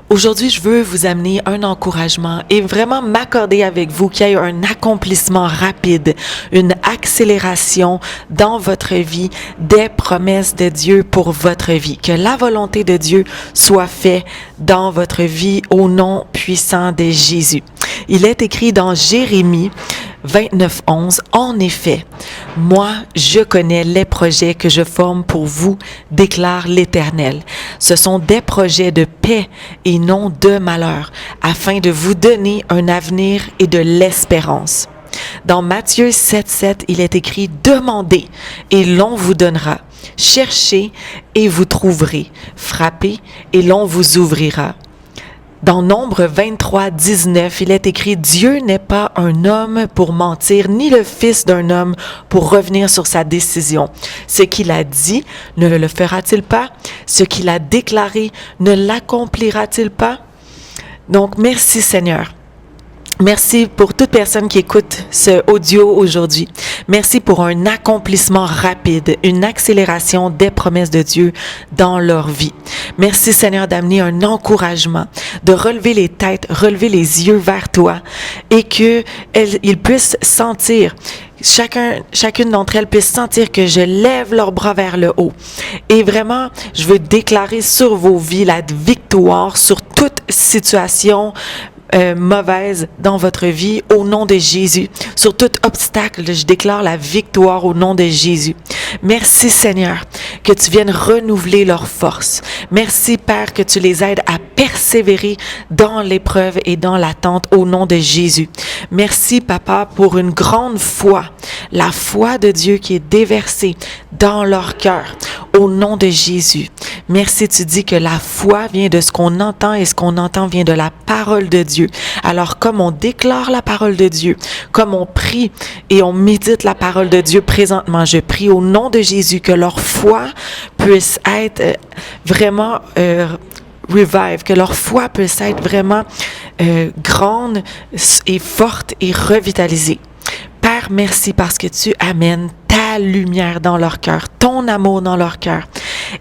Aujourd'hui, je veux vous amener un encouragement et vraiment m'accorder avec vous qu'il y ait un accomplissement rapide, une accélération dans votre vie des promesses de Dieu pour votre vie. Que la volonté de Dieu soit faite dans votre vie au nom puissant de Jésus. Il est écrit dans Jérémie 29:11, « En effet, moi, je connais les projets que je forme pour vous, déclare l'Éternel. Ce sont des projets de paix et non de malheur, afin de vous donner un avenir et de l'espérance. » Dans Matthieu 7:7, il est écrit, « Demandez et l'on vous donnera. Cherchez et vous trouverez. Frappez et l'on vous ouvrira. » Dans Nombre 23:19, il est écrit « Dieu n'est pas un homme pour mentir, ni le fils d'un homme pour revenir sur sa décision. Ce qu'il a dit, ne le fera-t-il pas? Ce qu'il a déclaré, ne l'accomplira-t-il pas? » Donc, merci Seigneur. Merci pour toute personne qui écoute ce audio aujourd'hui. Merci pour un accomplissement rapide, une accélération des promesses de Dieu dans leur vie. Merci Seigneur d'amener un encouragement, de relever les têtes, relever les yeux vers toi et qu'ils puissent sentir, chacune d'entre elles puisse sentir que je lève leurs bras vers le haut. Et vraiment, je veux déclarer sur vos vies la victoire sur toute situation mauvaise dans votre vie au nom de Jésus. Sur tout obstacle, je déclare la victoire au nom de Jésus. Merci Seigneur que tu viennes renouveler leurs forces. Merci Père que tu les aides à persévérer dans l'épreuve et dans l'attente au nom de Jésus. Merci Papa pour une grande foi, la foi de Dieu qui est déversée dans leur cœur au nom de Jésus. Merci, tu dis que la foi vient de ce qu'on entend et ce qu'on entend vient de la parole de Dieu. Alors, comme on déclare la parole de Dieu, comme on prie et on médite la parole de Dieu présentement, je prie au nom de Jésus que leur foi puisse être vraiment revive, que leur foi puisse être vraiment grande et forte et revitalisée. Père, merci parce que tu amènes ta lumière dans leur cœur, ton amour dans leur cœur,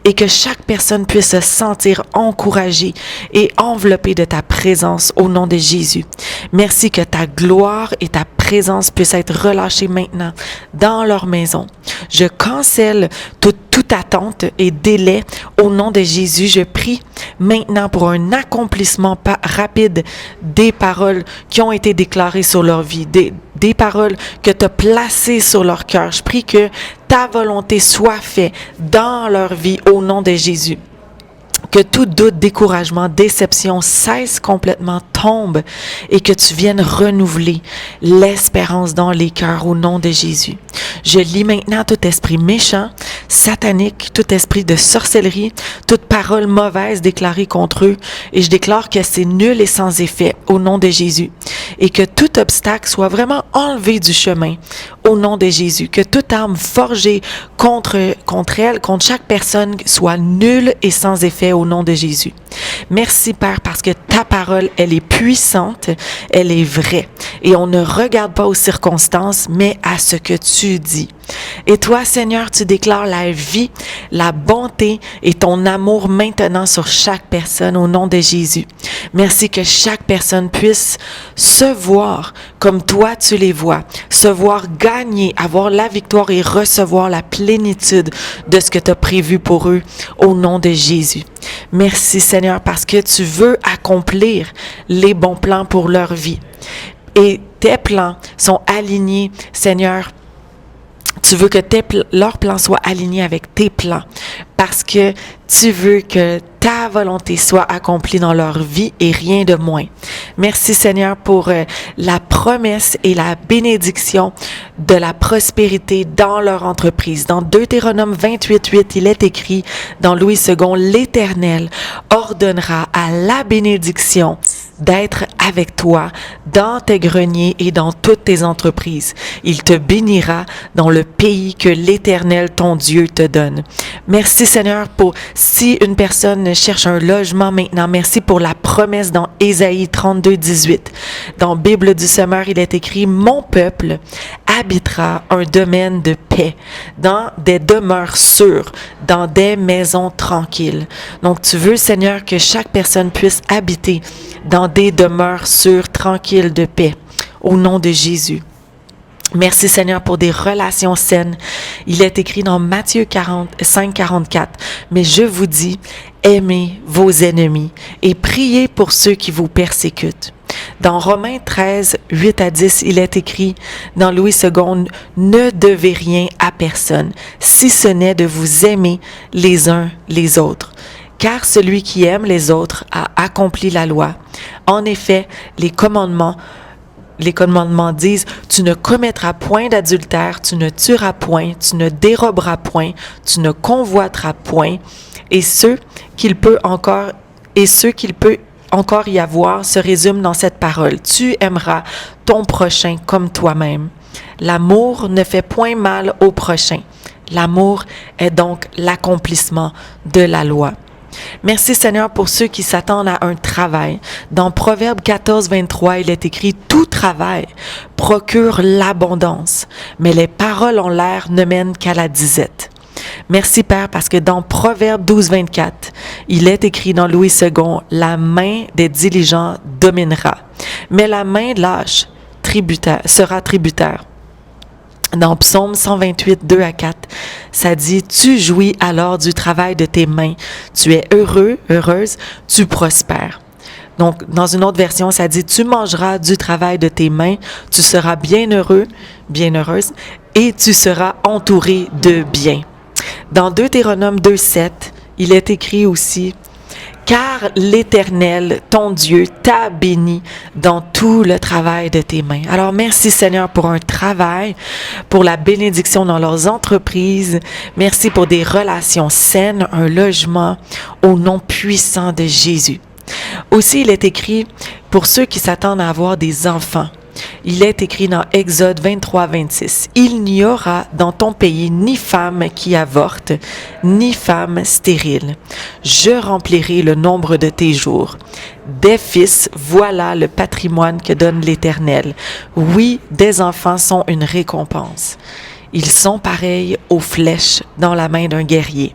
et que chaque personne puisse se sentir encouragée et enveloppée de ta présence au nom de Jésus. Merci que ta gloire et ta présence puissent être relâchées maintenant dans leur maison. Je cancelle toute attente et délai au nom de Jésus. Je prie maintenant pour un accomplissement rapide des paroles qui ont été déclarées sur leur vie, des paroles que tu as placées sur leur cœur. Je prie que ta volonté soit faite dans leur vie au nom de Jésus. Que tout doute, découragement, déception cesse complètement, tombe et que tu viennes renouveler l'espérance dans les cœurs au nom de Jésus. Je lis maintenant tout esprit méchant, satanique, tout esprit de sorcellerie, toute parole mauvaise déclarée contre eux et je déclare que c'est nul et sans effet au nom de Jésus et que tout obstacle soit vraiment enlevé du chemin au nom de Jésus, que toute arme forgée contre elle, contre chaque personne soit nulle et sans effet au nom de Jésus. Merci Père parce que ta parole, elle est puissante, elle est vraie et on ne regarde pas aux circonstances mais à ce que tu dis. Et toi Seigneur, tu déclares la vie, la bonté et ton amour maintenant sur chaque personne au nom de Jésus. Merci que chaque personne puisse se voir comme toi tu les vois, se voir gagner, avoir la victoire et recevoir la plénitude de ce que tu as prévu pour eux au nom de Jésus. Merci Seigneur parce que tu veux accomplir les bons plans pour leur vie. Et tes plans sont alignés, Seigneur. Tu veux que leurs plans soient alignés avec tes plans parce que tu veux que ta volonté soit accomplie dans leur vie et rien de moins. Merci Seigneur pour la promesse et la bénédiction de la prospérité dans leur entreprise. Dans Deutéronome 28:8, il est écrit dans Louis II, « L'Éternel ordonnera à la bénédiction d'être avec toi dans tes greniers et dans toutes tes entreprises. Il te bénira dans le pays que l'Éternel, ton Dieu, te donne. » Merci Seigneur pour si une personne cherche un logement maintenant, merci pour la promesse dans Ésaïe 32:18. Dans Bible du Semeur, il est écrit « Mon peuple habitera habitera un domaine de paix, dans des demeures sûres, dans des maisons tranquilles. Donc, tu veux, Seigneur, que chaque personne puisse habiter dans des demeures sûres, tranquilles de paix, au nom de Jésus. Merci Seigneur pour des relations saines. Il est écrit dans Matthieu 5:44, « Mais je vous dis, aimez vos ennemis et priez pour ceux qui vous persécutent. » Dans Romains 13, 8 à 10, il est écrit dans Louis II, « Ne devez rien à personne, si ce n'est de vous aimer les uns les autres. Car celui qui aime les autres a accompli la loi. En effet, les commandements disent, tu ne commettras point d'adultère, tu ne tueras point, tu ne déroberas point, tu ne convoiteras point, et ce qu'il peut encore y avoir se résume dans cette parole. Tu aimeras ton prochain comme toi-même. L'amour ne fait point mal au prochain. L'amour est donc l'accomplissement de la loi. Merci Seigneur pour ceux qui s'attendent à un travail. Dans Proverbe 14, 23, il est écrit « Tout travail procure l'abondance, mais les paroles en l'air ne mènent qu'à la disette. » Merci Père parce que dans Proverbe 12, 24, il est écrit dans Louis II « La main des diligents dominera, mais la main lâche sera tributaire. » Dans Psaume 128, 2 à 4, ça dit « Tu jouis alors du travail de tes mains, tu es heureux, heureuse, tu prospères. » Donc, dans une autre version, ça dit « Tu mangeras du travail de tes mains, tu seras bien heureux, bien heureuse, et tu seras entouré de biens. » Dans Deutéronome 2, 7, il est écrit aussi « Car l'Éternel, ton Dieu, t'a béni dans tout le travail de tes mains. » Alors, merci Seigneur pour un travail, pour la bénédiction dans leurs entreprises. Merci pour des relations saines, un logement au nom puissant de Jésus. Aussi, il est écrit pour ceux qui s'attendent à avoir des enfants. Il est écrit dans Exode 23, 26. « Il n'y aura dans ton pays ni femme qui avorte, ni femme stérile. Je remplirai le nombre de tes jours. Des fils, voilà le patrimoine que donne l'Éternel. Oui, des enfants sont une récompense. Ils sont pareils aux flèches dans la main d'un guerrier,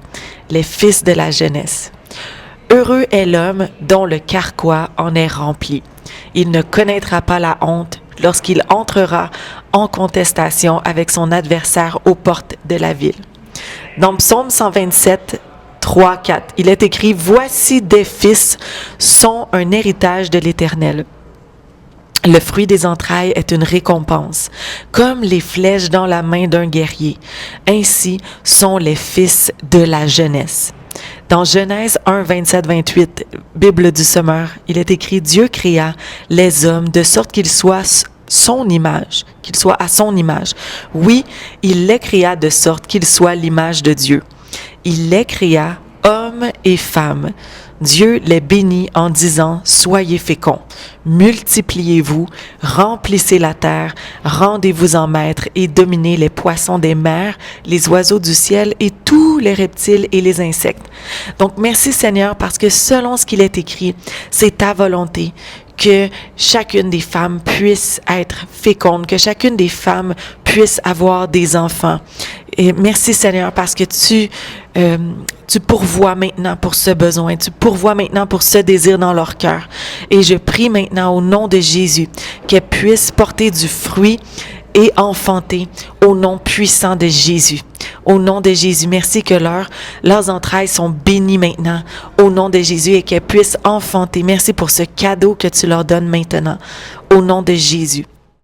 les fils de la jeunesse. Heureux est l'homme dont le carquois en est rempli. Il ne connaîtra pas la honte lorsqu'il entrera en contestation avec son adversaire aux portes de la ville. » Dans Psaume 127, 3, 4, il est écrit « Voici des fils sont un héritage de l'Éternel. Le fruit des entrailles est une récompense, comme les flèches dans la main d'un guerrier. Ainsi sont les fils de la jeunesse. » Dans Genèse 1, 27, 28, Bible du Semeur, il est écrit « Dieu créa les hommes de sorte qu'ils soient à son image. Oui, il les créa de sorte qu'ils soient l'image de Dieu. Il les créa, hommes et femmes. Dieu les bénit en disant « Soyez féconds, multipliez-vous, remplissez la terre, rendez-vous en maître et dominez les poissons des mers, les oiseaux du ciel et tous les reptiles et les insectes. » Donc, merci Seigneur parce que selon ce qu'il est écrit, c'est ta volonté que chacune des femmes puisse être féconde, que chacune des femmes puisse avoir des enfants. Et merci Seigneur parce que tu pourvois maintenant pour ce besoin, tu pourvois maintenant pour ce désir dans leur cœur. Et je prie maintenant au nom de Jésus qu'elles puissent porter du fruit et enfanter au nom puissant de Jésus. Au nom de Jésus, merci que leurs entrailles sont bénies maintenant au nom de Jésus et qu'elles puissent enfanter. Merci pour ce cadeau que tu leur donnes maintenant au nom de Jésus.